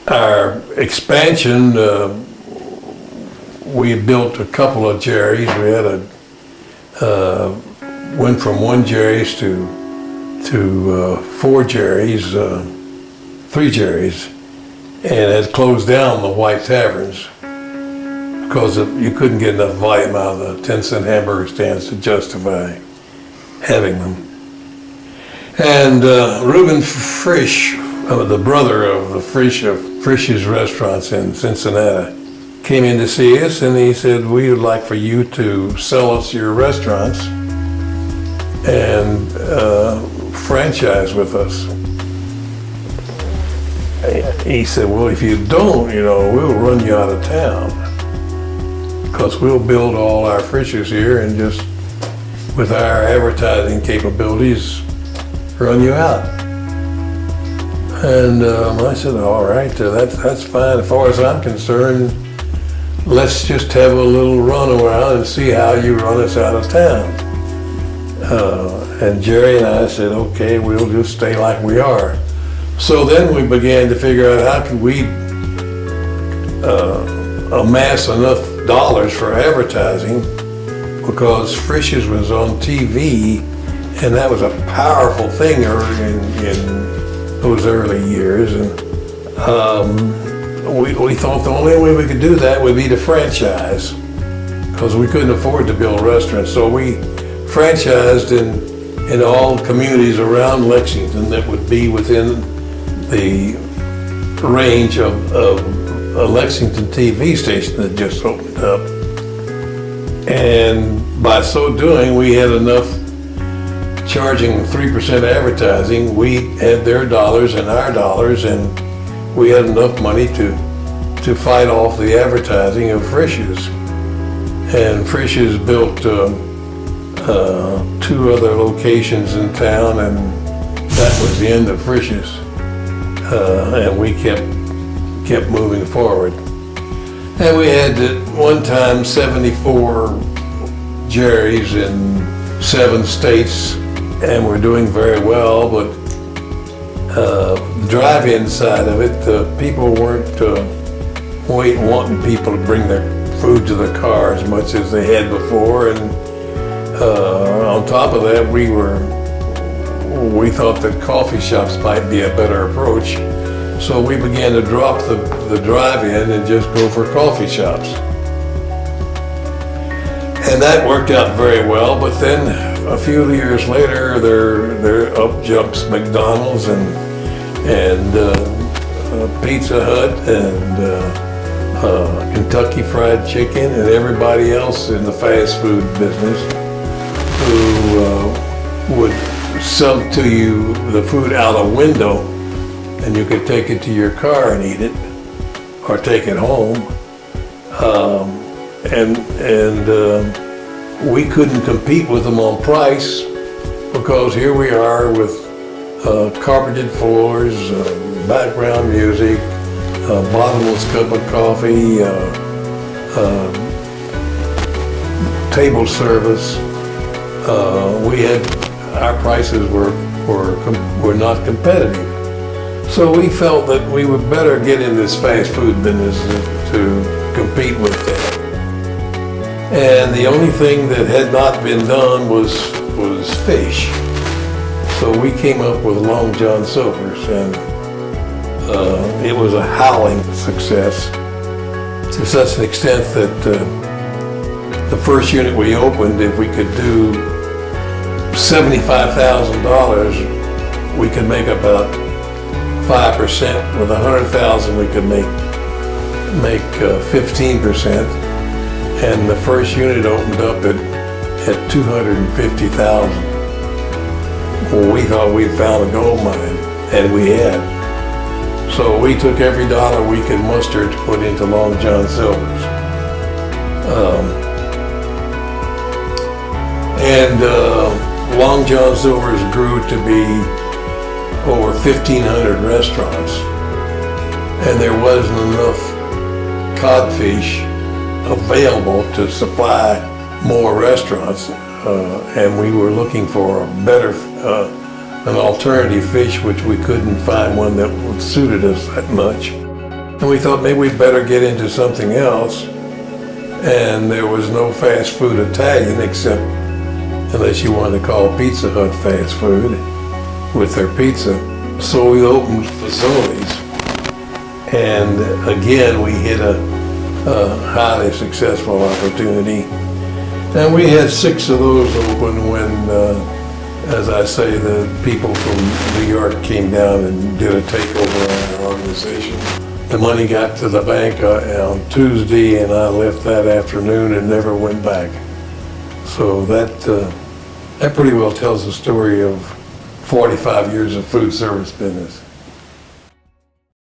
our expansion, we built a couple of Jerry's. We had went from one Jerry's to 4 Jerry's, 3 Jerry's, and has closed down the White Taverns because you couldn't get enough volume out of the 10-cent hamburger stands to justify having them. And Reuben Frisch, the brother of the Frisch's restaurants in Cincinnati, came in to see us, and he said, "We would like for you to sell us your restaurants and franchise with us." He said, "Well, if you don't, we'll run you out of town, because we'll build all our Frisch's here and just, with our advertising capabilities, run you out." And I said, "All right, that's fine. As far as I'm concerned, let's just have a little run around and see how you run us out of town." And Jerry and I said, "Okay, we'll just stay like we are." So then we began to figure out how could we amass enough dollars for advertising, because Frisch's was on TV, and that was a powerful thing in those early years. And we thought the only way we could do that would be to franchise, because we couldn't afford to build restaurants. So we franchised in all communities around Lexington that would be within the range of a Lexington TV station that just opened up. And by so doing, we had enough, charging 3% advertising. We had their dollars and our dollars, and we had enough money to fight off the advertising of Frisch's. And Frisch's built 2 other locations in town, and that was the end of Frisch's. And we kept moving forward. And we had at one time 74 Jerry's in 7 states, and we're doing very well. But the drive-in side of it, people weren't wanting people to bring their food to the car as much as they had before. And on top of that, we thought that coffee shops might be a better approach. So we began to drop the drive-in and just go for coffee shops. And that worked out very well. But then a few years later, there up jumps McDonald's and Pizza Hut and Kentucky Fried Chicken and everybody else in the fast food business who would sell to you the food out a window, and you could take it to your car and eat it, or take it home. We couldn't compete with them on price, because here we are with carpeted floors, background music, bottomless cup of coffee, table service. Our prices were not competitive. So we felt that we would better get in this fast food business to compete with that. And the only thing that had not been done was fish. So we came up with Long John Silver's, and it was a howling success, to such an extent that the first unit we opened, if we could do $75,000, we could make about 5%. With $100,000, we could make 15%. And the first unit opened up at $250,000. Well, we thought we'd found a gold mine, and we had. So we took every dollar we could muster to put into Long John Silver's. Long John Silver's grew to be over 1,500 restaurants, and there wasn't enough codfish available to supply more restaurants, and we were looking for a better, an alternative fish, which we couldn't find one that suited us that much. And we thought maybe we'd better get into something else. And there was no fast food Italian except, unless you wanted to call Pizza Hut fast food with their pizza. So we opened facilities. And again, we hit a highly successful opportunity. And we had 6 of those open when, as I say, the people from New York came down and did a takeover on our organization. The money got to the bank on Tuesday, and I left that afternoon and never went back. So that pretty well tells the story of 45 years of food service business.